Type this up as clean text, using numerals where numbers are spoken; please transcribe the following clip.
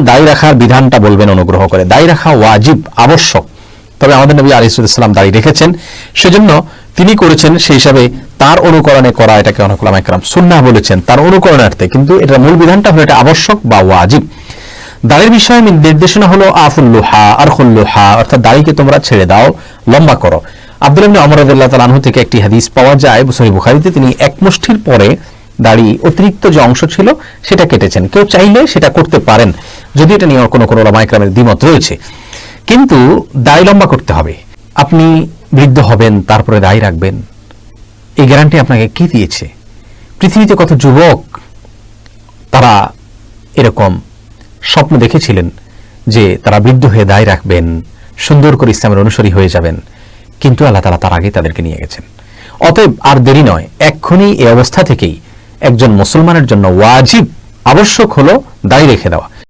দাড়ি রাখার বিধানটা বলবেন অনুগ্রহ করে। দাড়ি রাখা ওয়াজিব, আবশ্যক, তবে আমাদের নবী আলাইহিস সালাম দাড়ি রেখেছেন, সেজন্য তিনি করেছেন, সেই হিসাবে তার অনুকরণে করা এটাকে অনেক ওলামায়ে কেরাম সুন্নাহ বলেছেন, তার অনুকরণার্থে। কিন্তু এটা মূল বিধানটা হলো এটা আবশ্যক বা ওয়াজিব। দাড়ির বিষয়ে নির্দেশনা হলো আফুল্লুহা আরখুল্লুহা, অর্থাৎ দাড়িকে তোমরা ছেড়ে দাও, লম্বা করো। আব্দুল্লাহ ইবনে ওমর রাদিয়াল্লাহু তাআলা আনহু থেকে একটি হাদিস পাওয়া যায় সহিহ বুখারীতে, তিনি এক মুষ্টির পরে দাড়ি অতিরিক্ত যে অংশ ছিল সেটা কেটেছেন। কেউ চাইলে সেটা করতে পারেন, যদি এটা নিয়ে কোনো কোনো ওলামায়ে কেরামের দ্বিমত রয়েছে। কিন্তু দাড়ি লম্বা করতে হবে। আপনি বৃদ্ধ হবেন তারপরে দাড়ি রাখবেন, এই গ্যারান্টি আপনাকে কে দিয়েছে? পৃথিবীতে কত যুবক তারা এরকম স্বপ্ন দেখেছিলেন যে তারা বৃদ্ধ হয়ে দাড়ি রাখবেন, সুন্দর করে ইসলামের অনুসারী হয়ে যাবেন, কিন্তু আল্লাহ তাআলা তার আগে তাদেরকে নিয়ে গেছেন। অতএব আর দেরি নয়, এক্ষুনি এই অবস্থা থেকেই একজন মুসলমানের জন্য ওয়াজিব, আবশ্যক হলো দাড়ি রেখে দেওয়া।